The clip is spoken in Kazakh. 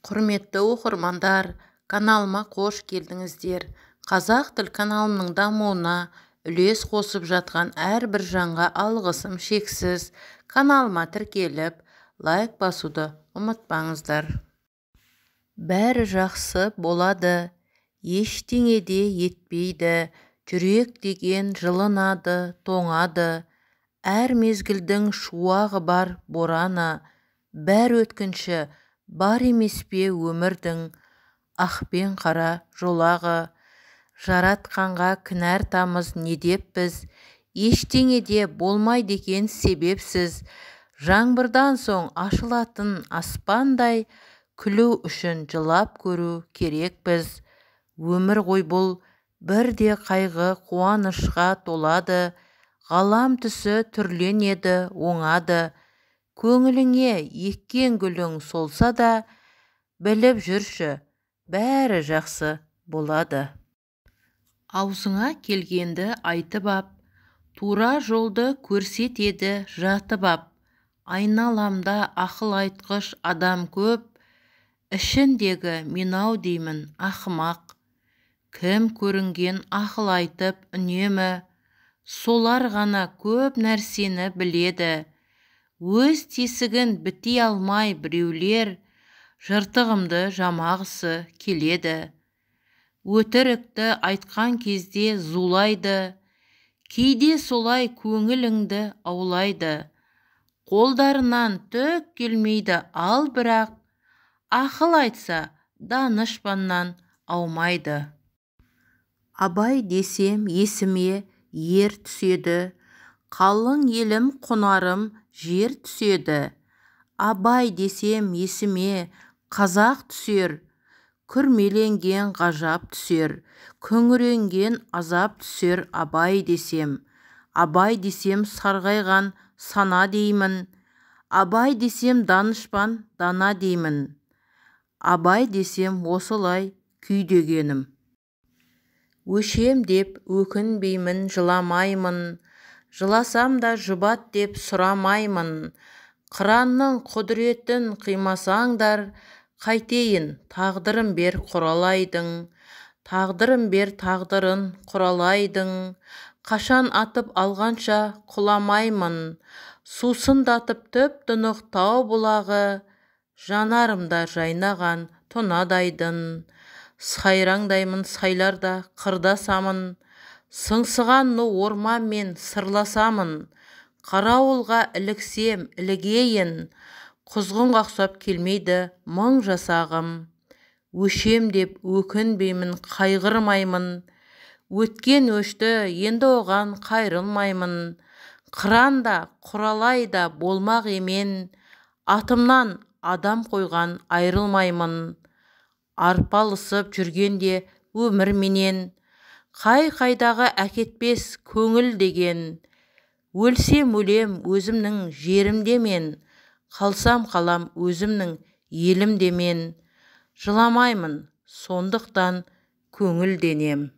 Құрметті оқырмандар, каналыма қош келдіңіздер. Қазақ тіл каналымның дамуына үлес қосып жатқан әрбір жанға алғысым шексіз. Каналыма тіркеліп, лайк басуды ұмытпаңыздар. Бәрі жақсы болады, ештеңе де етпейді, жүрек деген жылынады, тоңады. Әр мезгілдің шуағы бар бораны, бәр өткінші бар емес пе өмірдің ақ пен қара жолағы. Жаратқанға кінәртамыз не деппіз, ештеңе де болмайды екен себепсіз. Жаңбырдан соң ашылатын аспандай, күлу үшін жылап көру керекпіз. Өмір ғой бұл, бірде қайғы қуанышқа толады, ғалам түсі түрленеді, оңады. Көңіліңе еккен гүлің солса да, біліп жүрші, бәрі жақсы болады. Аузыңа келгенді айтып ап, тура жолды көрсетеді жатып ап. Айналамда ақыл айтқыш адам көп, ішіндегі менау деймін ақымақ. Кім көрінген ақыл айтып үнемі, солар ғана көп нәрсені біледі. Өз тесігін біте алмай біреулер, жыртығымды жамағысы келеді. Өтірікті айтқан кезде зулайды, кейде солай көңіліңді аулайды. Қолдарынан түк келмейді ал бірақ, ақыл айтса данышпаннан аумайды. Абай десем есіме ер түседі, қалың елім құнарым жер түседі. Абай десем есіме қазақ түсер, күрмеленген ғажап түсер, күңіренген азап түсер. Абай десем сарғайған сана деймін, абай десем данышпан дана деймін. Абай десем осылай күйдегенім. Өшем деп өкінбеймін, жыламаймын, жыласам да жұбат деп сұрамаймын. Қыранның құдіретін қимасаңдар, қайтейін тағдырым бер құралайдың. Тағдырым бер тағдырын құралайдың. Қашан атып алғанша құламаймын, сусындатып түп тұнық тау бұлағы, жанарымда жайнаған тонадайдын. Сайраңдаймын сайларда қырдасамын, сыңсыған ну орманмен сырласамын. Қарауылға іліксем ілігейін, құзғынға ұқсап келмейді мың жасағым. Өшем деп өкінбеймін, қайғырмаймын, өткен өшті енді оған қайрылмаймын. Қыранда құралайда болмақ емен, атымнан адам қойған айрылмаймын. Арпалысып жүргенде өмірменен, қай-қайдағы әкетпес көңіл деген. Өлсем өлем өзімнің жерімде мен, қалсам қалам өзімнің елімде мен. Жыламаймын, сондықтан көңілденем.